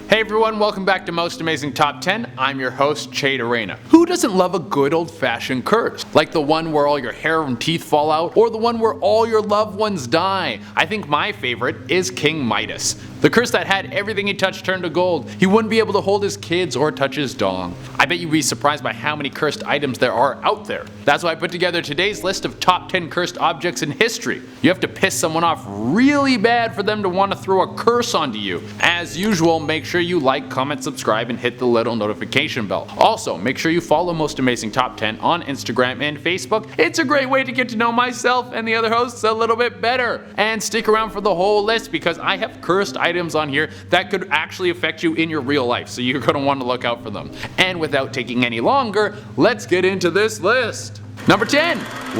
Hey everyone, welcome back to Most Amazing Top 10. I'm your host, Chade Arena. Who doesn't love a good old-fashioned curse? Like the one where all your hair and teeth fall out, or the one where all your loved ones die. I think my favorite is King Midas. The curse that had everything he touched turn to gold. He wouldn't be able to hold his kids or touch his dong. I bet you'd be surprised by how many cursed items there are out there. That's why I put together today's list of top 10 cursed objects in history. You have to piss someone off really bad for them to want to throw a curse onto you. As usual, make sure you like, comment, subscribe, and hit the little notification bell. Also, make sure you follow Most Amazing Top 10 on Instagram and Facebook. It's a great way to get to know myself and the other hosts a little bit better. And stick around for the whole list because I have cursed items on here that could actually affect you in your real life, so you're going to want to look out for them. And without taking any longer, let's get into this list. Number 10.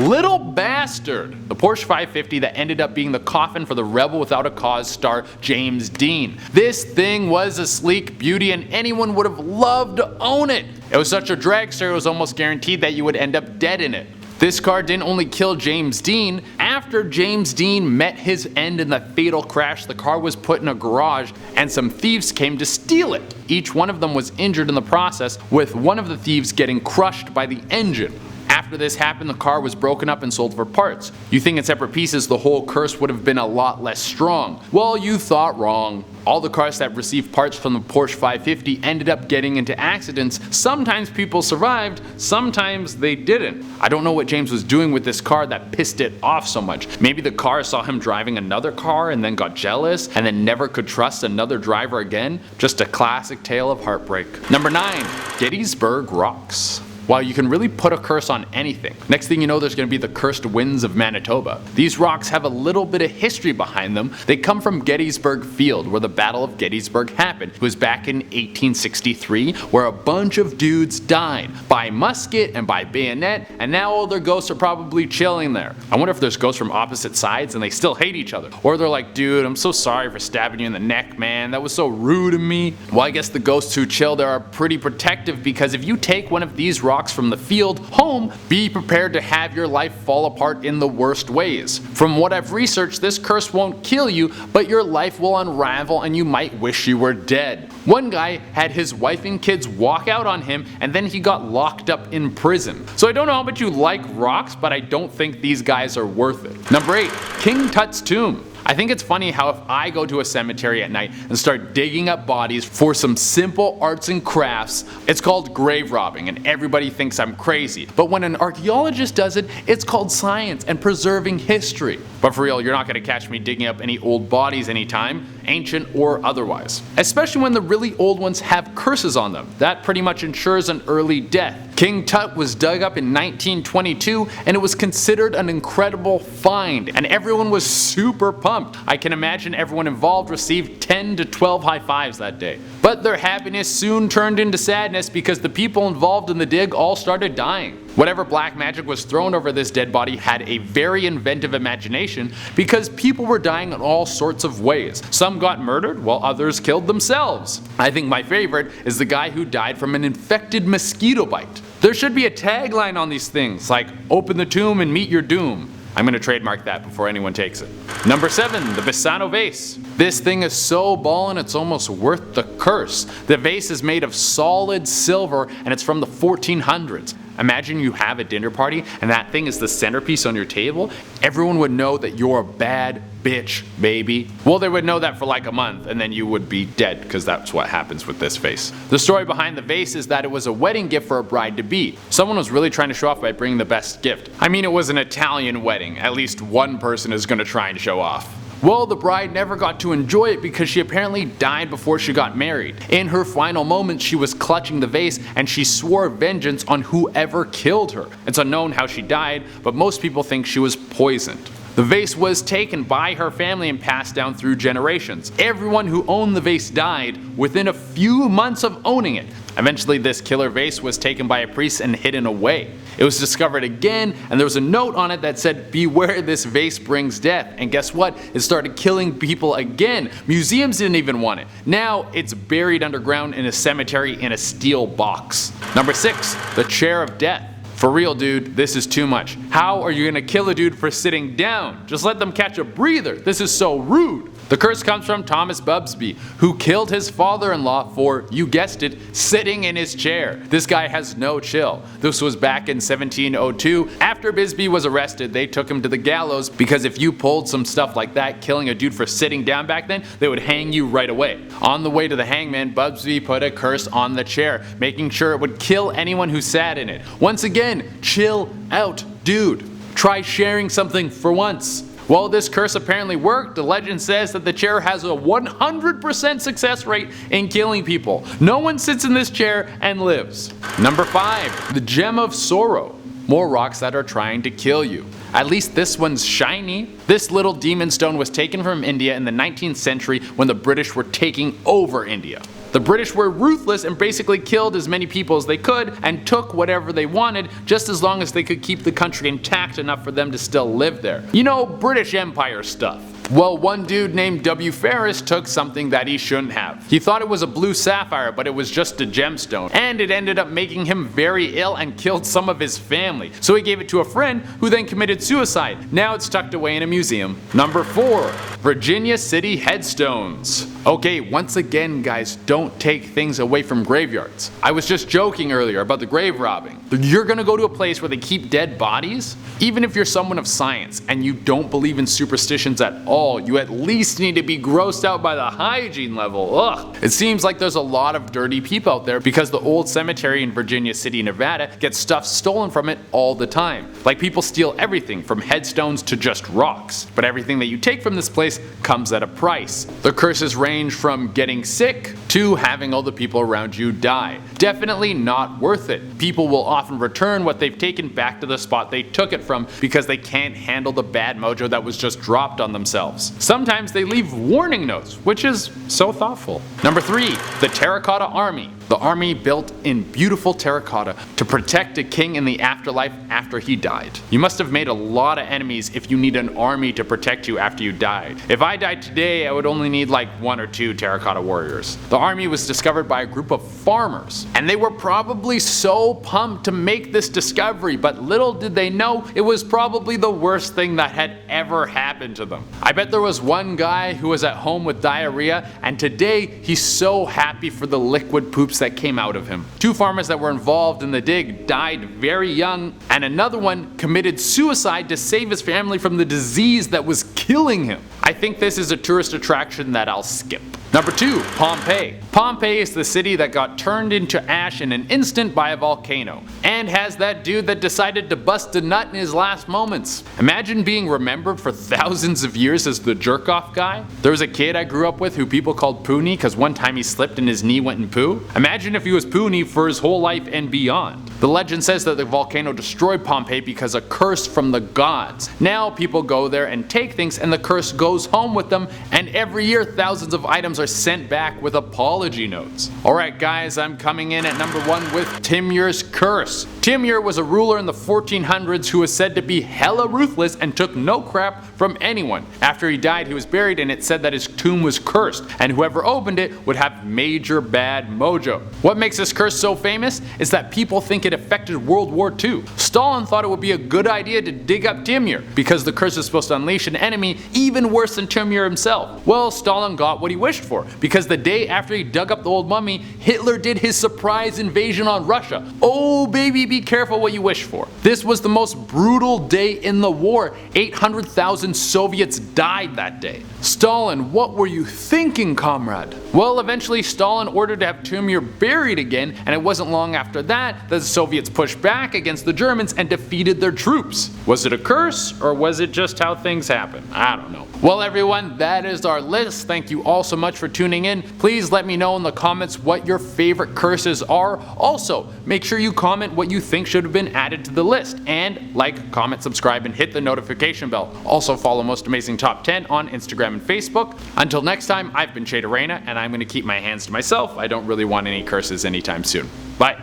Little Bastard. The Porsche 550 that ended up being the coffin for the Rebel Without a Cause star James Dean. This thing was a sleek beauty and anyone would have loved to own it. It was such a dragster it was almost guaranteed that you would end up dead in it. This car didn't only kill James Dean. After James Dean met his end in the fatal crash, the car was put in a garage and some thieves came to steal it. Each one of them was injured in the process, with one of the thieves getting crushed by the engine. After this happened, the car was broken up and sold for parts. You think in separate pieces the whole curse would have been a lot less strong. Well, you thought wrong. All the cars that received parts from the Porsche 550 ended up getting into accidents. Sometimes people survived, sometimes they didn't. I don't know what James was doing with this car that pissed it off so much. Maybe the car saw him driving another car and then got jealous and then never could trust another driver again. Just a classic tale of heartbreak. Number 9. Gettysburg Rocks. Wow, you can really put a curse on anything. Next thing you know, there's going to be the cursed winds of Manitoba. These rocks have a little bit of history behind them. They come from Gettysburg Field, where the Battle of Gettysburg happened. It was back in 1863, where a bunch of dudes died by musket and by bayonet, and now all their ghosts are probably chilling there. I wonder if there's ghosts from opposite sides and they still hate each other. Or they're like, dude, I'm so sorry for stabbing you in the neck, man. That was so rude of me. Well, I guess the ghosts who chill there are pretty protective, because if you take one of these rocks from the field home, be prepared to have your life fall apart in the worst ways. From what I've researched, this curse won't kill you, but your life will unravel and you might wish you were dead. One guy had his wife and kids walk out on him and then he got locked up in prison. So I don't know how much you like rocks, but I don't think these guys are worth it. Number 8. King Tut's tomb. I think it's funny how if I go to a cemetery at night and start digging up bodies for some simple arts and crafts, it's called grave robbing and everybody thinks I'm crazy. But when an archaeologist does it, it's called science and preserving history. But for real, you're not going to catch me digging up any old bodies anytime, ancient or otherwise. Especially when the really old ones have curses on them. That pretty much ensures an early death. King Tut was dug up in 1922 and it was considered an incredible find, and everyone was super pumped. I can imagine everyone involved received 10 to 12 high fives that day. But their happiness soon turned into sadness because the people involved in the dig all started dying. Whatever black magic was thrown over this dead body had a very inventive imagination, because people were dying in all sorts of ways. Some got murdered while others killed themselves. I think my favorite is the guy who died from an infected mosquito bite. There should be a tagline on these things like, "Open the tomb and meet your doom." I'm going to trademark that before anyone takes it. Number 7. The BASANO vase. This thing is so ballin' it's almost worth the curse. The vase is made of solid silver and it's from the 1400s. Imagine you have a dinner party and that thing is the centerpiece on your table. Everyone would know that you're a bad bitch, baby. Well, they would know that for like a month and then you would be dead, because that's what happens with this vase. The story behind the vase is that it was a wedding gift for a bride-to-be. Someone was really trying to show off by bringing the best gift. I mean, it was an Italian wedding. At least one person is going to try and show off. Well, the bride never got to enjoy it because she apparently died before she got married. In her final moments, she was clutching the vase and she swore vengeance on whoever killed her. It's unknown how she died, but most people think she was poisoned. The vase was taken by her family and passed down through generations. Everyone who owned the vase died within a few months of owning it. Eventually, this killer vase was taken by a priest and hidden away. It was discovered again, and there was a note on it that said, "Beware, this vase brings death." And guess what? It started killing people again. Museums didn't even want it. Now it's buried underground in a cemetery in a steel box. Number 6. The Chair of Death. For real, dude, this is too much. How are you gonna kill a dude for sitting down? Just let them catch a breather. This is so rude. The curse comes from Thomas Bubsby, who killed his father-in-law for, you guessed it, sitting in his chair. This guy has no chill. This was back in 1702. After Bisbee was arrested, they took him to the gallows because if you pulled some stuff like that, killing a dude for sitting down back then, they would hang you right away. On the way to the hangman, Bubsby put a curse on the chair, making sure it would kill anyone who sat in it. Once again, chill out, dude. Try sharing something for once. Well, this curse apparently worked. The legend says that the chair has a 100% success rate in killing people. No one sits in this chair and lives. Number 5. The Gem of Sorrow. More rocks that are trying to kill you. At least this one's shiny. This little demon stone was taken from India in the 19th century when the British were taking over India. The British were ruthless and basically killed as many people as they could and took whatever they wanted just as long as they could keep the country intact enough for them to still live there. You know, British Empire stuff. Well, one dude named W. Ferris took something that he shouldn't have. He thought it was a blue sapphire, but it was just a gemstone, and it ended up making him very ill and killed some of his family. So he gave it to a friend who then committed suicide. Now it's tucked away in a museum. Number 4. Virginia City Headstones. Okay, once again guys, don't take things away from graveyards. I was just joking earlier about the grave robbing. You're gonna go to a place where they keep dead bodies? Even if you're someone of science and you don't believe in superstitions at all, you at least need to be grossed out by the hygiene level. Ugh. It seems like there's a lot of dirty people out there because the old cemetery in Virginia City, Nevada gets stuff stolen from it all the time. Like people steal everything from headstones to just rocks. But everything that you take from this place comes at a price. The curses range from getting sick to having all the people around you die. Definitely not worth it. People will often return what they've taken back to the spot they took it from because they can't handle the bad mojo that was just dropped on themselves. Sometimes they leave warning notes, which is so thoughtful. Number 3. The Terracotta Army. The army built in beautiful terracotta to protect a king in the afterlife after he died. You must have made a lot of enemies if you need an army to protect you after you died. If I died today, I would only need like 1 or 2 terracotta warriors. The army was discovered by a group of farmers, and they were probably so pumped to make this discovery, but little did they know it was probably the worst thing that had ever happened to them. I bet there was one guy who was at home with diarrhea, and today he's so happy for the liquid poops that came out of him. 2 farmers that were involved in the dig died very young, and another one committed suicide to save his family from the disease that was killing him. I think this is a tourist attraction that I'll skip. Number 2. Pompeii. Pompeii is the city that got turned into ash in an instant by a volcano, and has that dude that decided to bust a nut in his last moments. Imagine being remembered for thousands of years as the jerk-off guy. There was a kid I grew up with who people called Poonie because one time he slipped and his knee went in poo. Imagine if he was Poonie for his whole life and beyond. The legend says that the volcano destroyed Pompeii because a curse from the gods. Now people go there and take things and the curse goes home with them, and every year thousands of items are sent back with apology notes. Alright guys, I'm coming in at number 1 with Timur's curse. Timur was a ruler in the 1400s who was said to be hella ruthless and took no crap from anyone. After he died, he was buried, and it said that his tomb was cursed, and whoever opened it would have major bad mojo. What makes this curse so famous is that people think it affected World War II. Stalin thought it would be a good idea to dig up Timur because the curse is supposed to unleash an enemy even worse than Timur himself. Well, Stalin got what he wished for, because the day after he dug up the old mummy, Hitler did his surprise invasion on Russia. Oh baby, be careful what you wish for. This was the most brutal day in the war. 800,000 Soviets died that day. Stalin, what were you thinking, comrade? Well, eventually Stalin ordered to have Timur buried again, and it wasn't long after that the Soviets pushed back against the Germans and defeated their troops. Was it a curse, or was it just how things happen? I don't know. Well everyone, that is our list. Thank you all so much for tuning in. Please let me know in the comments what your favorite curses are. Also, make sure you comment what you think should have been added to the list, and like, comment, subscribe, and hit the notification bell. Also follow Most Amazing Top 10 on Instagram and Facebook. Until next time, I've been TERRACOTTA, and I'm going to keep my hands to myself. I don't really want any curses anytime soon. Bye.